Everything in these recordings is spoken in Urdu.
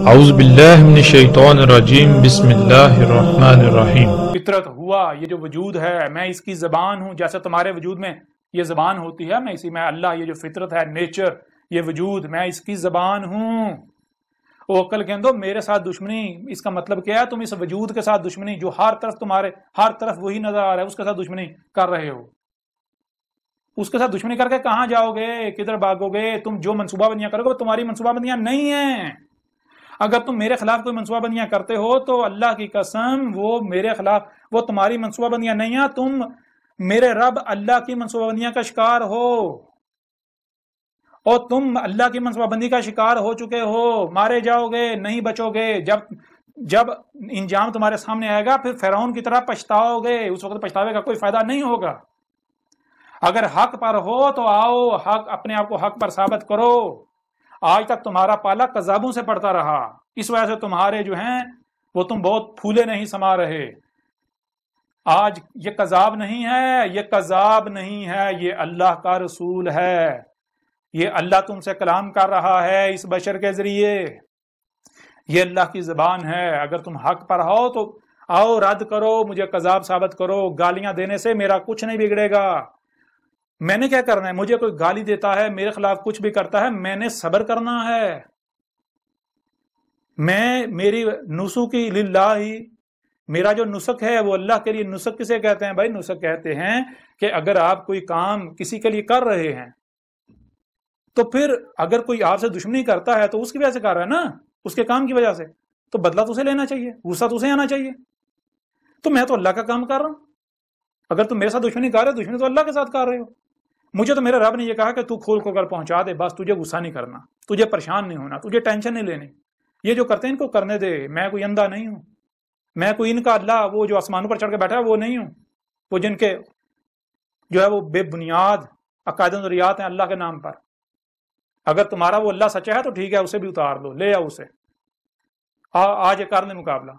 اعوذ باللہ من الشیطان الرجیم بسم اللہ الرحمن الرحیم۔ فطرت ہوا، یہ جو وجود ہے میں اس کی زبان ہوں، جیسے تمہارے وجود میں یہ زبان ہوتی ہے، میں اسی میں اللہ، یہ جو فطرت ہے، نیچر، یہ وجود، میں اس کی زبان ہوں۔ وہ عقل کہہ دو میرے ساتھ دشمنی، اس کا مطلب کیا ہے؟ تم اس وجود کے ساتھ دشمنی، جو ہر طرف تمہارے ہر طرف وہی نظر آ رہا ہے، اس کے ساتھ دشمنی کر رہے ہو۔ اس کے ساتھ دشمنی کر کے کہاں جاؤ گے؟ کدھر بھاگو گے؟ تم جو منصوبہ بندیاں کرو گے وہ تمہاری منصوبہ بندیاں نہیں ہیں۔ اگر تم میرے خلاف کوئی منصوبہ بندیاں کرتے ہو تو اللہ کی قسم وہ میرے خلاف، وہ تمہاری منصوبہ بندیاں نہیں ہیں، تم میرے رب اللہ کی منصوبہ بندیاں کا شکار ہو، اور تم اللہ کی منصوبہ بندی کا شکار ہو چکے ہو، مارے جاؤ گے، نہیں بچو گے۔ جب انجام تمہارے سامنے آئے گا پھر فرعون کی طرح پچھتاؤ گے، اس وقت پچھتاوے کا کوئی فائدہ نہیں ہوگا۔ اگر حق پر ہو تو آؤ، حق اپنے آپ کو حق پر ثابت کرو۔ آج تک تمہارا پالا کذابوں سے پڑتا رہا، اس وجہ سے تمہارے جو ہیں وہ تم بہت پھولے نہیں سما رہے۔ آج یہ کذاب نہیں ہے، یہ کذاب نہیں ہے، یہ اللہ کا رسول ہے، یہ اللہ تم سے کلام کر رہا ہے اس بشر کے ذریعے، یہ اللہ کی زبان ہے۔ اگر تم حق پر ہو تو آؤ، رد کرو، مجھے کذاب ثابت کرو۔ گالیاں دینے سے میرا کچھ نہیں بگڑے گا۔ میں نے کیا کرنا ہے؟ مجھے کوئی گالی دیتا ہے، میرے خلاف کچھ بھی کرتا ہے، میں نے صبر کرنا ہے۔ میری نسخی للہ، میرا جو نسخ ہے وہ اللہ کے لیے۔ نسخ کسے کہتے ہیں بھائی؟ نسخ کہتے ہیں کہ اگر آپ کوئی کام کسی کے لیے کر رہے ہیں تو پھر اگر کوئی آپ سے دشمنی کرتا ہے تو اس کی وجہ سے کر رہا ہے نا، اس کے کام کی وجہ سے، تو بدلہ تو اسے لینا چاہیے، غصہ تو اسے آنا چاہیے۔ تو میں تو اللہ کا کام کر رہا ہوں، اگر تم میرے ساتھ دشمنی کر رہے ہو، دشمنی تو اللہ کے ساتھ کر رہے ہو۔ مجھے تو میرے رب نے یہ کہا کہ تو کھول کر پہنچا دے، بس تجھے غصہ نہیں کرنا، تجھے پریشان نہیں ہونا، تجھے ٹینشن نہیں لینی۔ یہ جو کرتے ہیں ان کو کرنے دے، میں کوئی اندھا نہیں ہوں، میں کوئی ان کا اللہ، وہ جو آسمانوں پر چڑھ کے بیٹھا ہے وہ نہیں ہوں، وہ جن کے جو ہے وہ بے بنیاد عقائد و نظریات ہیں اللہ کے نام پر۔ اگر تمہارا وہ اللہ سچا ہے تو ٹھیک ہے، اسے بھی اتار لو، لے آؤ اسے، آج کر لیں مقابلہ۔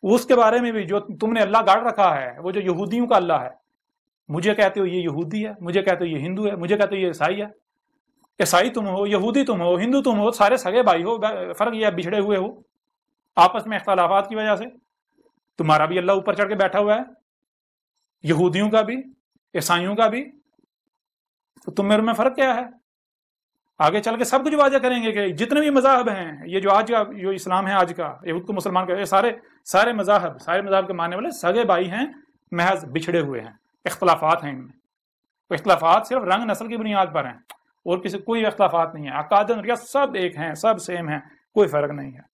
اس کے بارے میں بھی جو تم نے اللہ گاڑ رکھا ہے، وہ جو یہودیوں کا اللہ ہے، مجھے کہتے ہو یہ یہودی ہے، مجھے کہتے ہو یہ ہندو ہے، مجھے کہتے ہو یہ عیسائی ہے۔ عیسائی تم ہو، یہودی تم ہو، ہندو تم ہو، سارے سگے بھائی ہو، فرق یہ ہے بچھڑے ہوئے ہو آپس میں اختلافات کی وجہ سے۔ تمہارا بھی اللہ اوپر چڑھ کے بیٹھا ہوا ہے، یہودیوں کا بھی، عیسائیوں کا بھی، تو تم میرے میں فرق کیا ہے؟ آگے چل کے سب کچھ واضح کریں گے کہ جتنے بھی مذاہب ہیں، یہ جو آج کا جو اسلام ہے آج کا، یہود کو مسلمان کا، سارے مذاہب کے ماننے والے سگے بھائی ہیں، محض بچھڑے ہوئے ہیں، اختلافات ہیں ان میں۔ اختلافات صرف رنگ نسل کی بنیاد پر ہیں، اور کوئی اختلافات نہیں ہے۔ عقائد نظریہ سب ایک ہیں، سب سیم ہیں، کوئی فرق نہیں ہے۔